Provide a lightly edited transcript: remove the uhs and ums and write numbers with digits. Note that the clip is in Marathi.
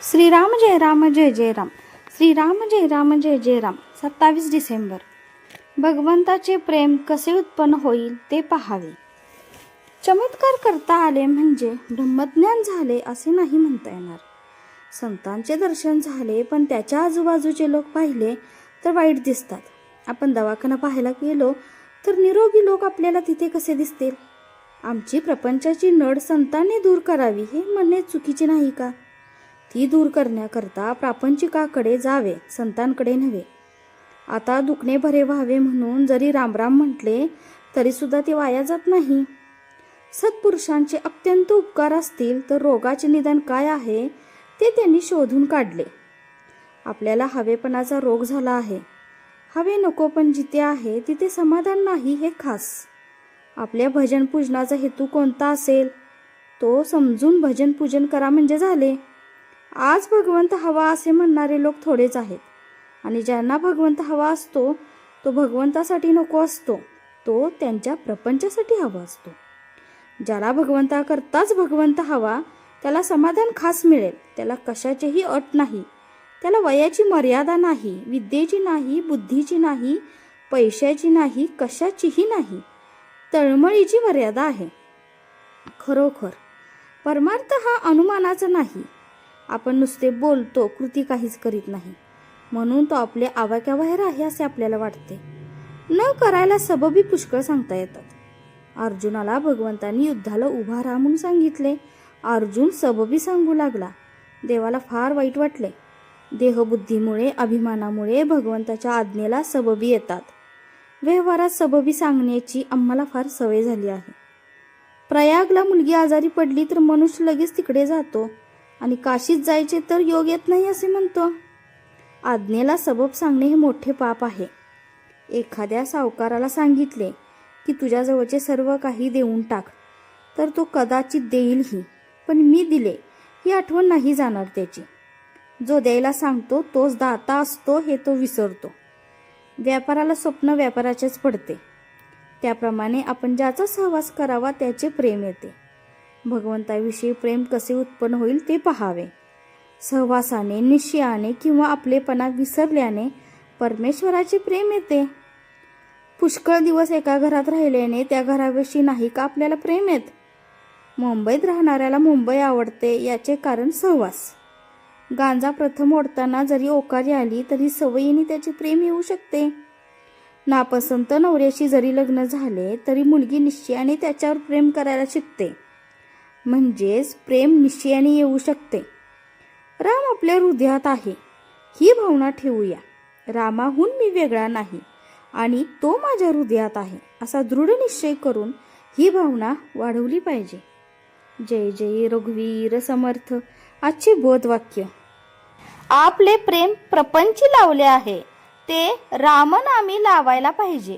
श्रीराम जय राम जय जय राम. श्रीराम जय राम जय जय राम. 27 डिसेंबर. भगवंताचे प्रेम कसे उत्पन्न होईल ते पहावे. चमत्कार करता आले म्हणजे ब्रह्मज्ञान झाले असे नाही म्हणता येणार. संतांचे दर्शन झाले पण त्याच्या आजूबाजूचे लोक पाहिले तर वाईट दिसतात. आपण दवाखाना पाहायला गेलो तर निरोगी लोक आपल्याला तिथे कसे दिसतील. आमची प्रपंचाची नड संतांनी दूर करावी हे म्हणणे चुकीचे नाही का. ती दूर करण्याकरता प्रापंचिकाकडे जावे, संतांकडे नव्हे. आता दुखणे बरे व्हावे म्हणून जरी रामराम म्हटले तरी सुद्धा ते वाया जात नाही. सत्पुरुषांचे अत्यंत उपकार असतील तर रोगाचे निदान काय आहे ते त्यांनी शोधून काढले. आपल्याला हवेपणाचा रोग झाला आहे. हवे नको पण जिथे आहे तिथे समाधान नाही हे खास. आपल्या भजन पूजनाचा हेतू कोणता असेल तो समजून भजन पूजन करा म्हणजे झाले. आज भगवंत हवा असे म्हणणारे लोक थोडेच आहेत आणि ज्यांना भगवंत हवा असतो तो भगवंतासाठी नको असतो, तो त्यांच्या प्रपंचासाठी हवा असतो. ज्याला भगवंताकरताच भगवंत हवा त्याला समाधान खास मिळेल. त्याला कशाचीही अट नाही. त्याला वयाची मर्यादा नाही, विद्येची नाही, बुद्धीची नाही, पैशाची नाही, कशाचीही नाही. तळमळीची मर्यादा आहे. खरोखर परमार्थ हा अनुमानाचा नाही. आपण नुसते बोलतो, कृती काहीच करीत नाही म्हणून तो आपल्या आवाक्याबाहेर आहे असे आपल्याला वाटते. न करायला सबबी पुष्कळ सांगता येतात. अर्जुनाला भगवंतांनी युद्धाला उभा राहा म्हणून सांगितले. अर्जुन सबबी सांगू लागला. देवाला फार वाईट वाटले. देहबुद्धीमुळे, अभिमानामुळे भगवंताच्या आज्ञेला सबबी येतात. व्यवहारात सबबी सांगण्याची आम्हाला फार सवय झाली आहे. प्रयागला मुलगी आजारी पडली तर मनुष्य लगेच तिकडे जातो आणि काशीत जायचे तर योग येत नाही असे म्हणतो. आज्ञेला सबब सांगणे हे मोठे पाप आहे. एखाद्या सावकाराला सांगितले की तुझ्याजवळचे सर्व काही देऊन टाक तर तो कदाचित देईलही, पण मी दिले ही आठवण नाही जाणार त्याची. जो द्यायला सांगतो तोच दाता असतो हे तो विसरतो. व्यापाराला स्वप्न व्यापाराचेच पडते. त्याप्रमाणे आपण ज्याचा सहवास करावा त्याचे प्रेम येते. भगवंताविषयी प्रेम कसे उत्पन्न होईल ते पहावे. सहवासाने, निश्चयाने किंवा आपलेपणा विसरल्याने परमेश्वराचे प्रेम येते. पुष्कळ दिवस एका घरात राहिल्याने त्या घराविषयी नाही का आपल्याला प्रेम येत. मुंबईत राहणाऱ्याला मुंबई आवडते याचे कारण सहवास. गांजा प्रथम ओढताना जरी ओकारी आली तरी सवयीने त्याचे प्रेम येऊ शकते. नापसंत नवऱ्याशी जरी लग्न झाले तरी मुलगी निश्चयाने त्याच्यावर प्रेम करायला शिकते. म्हणजेच प्रेम निश्चयाने येऊ शकते. राम आपल्या हृदयात आहे ही भावना ठेवूया. रामाहून मी वेगळा नाही आणि तो माझ्या हृदयात आहे असा दृढ निश्चय करून ही भावना वाढवली पाहिजे. जय जय रघुवीर समर्थ. आजचे बोधवाक्य. आपले प्रेम प्रपंची लावले आहे ते रामनामी लावायला पाहिजे.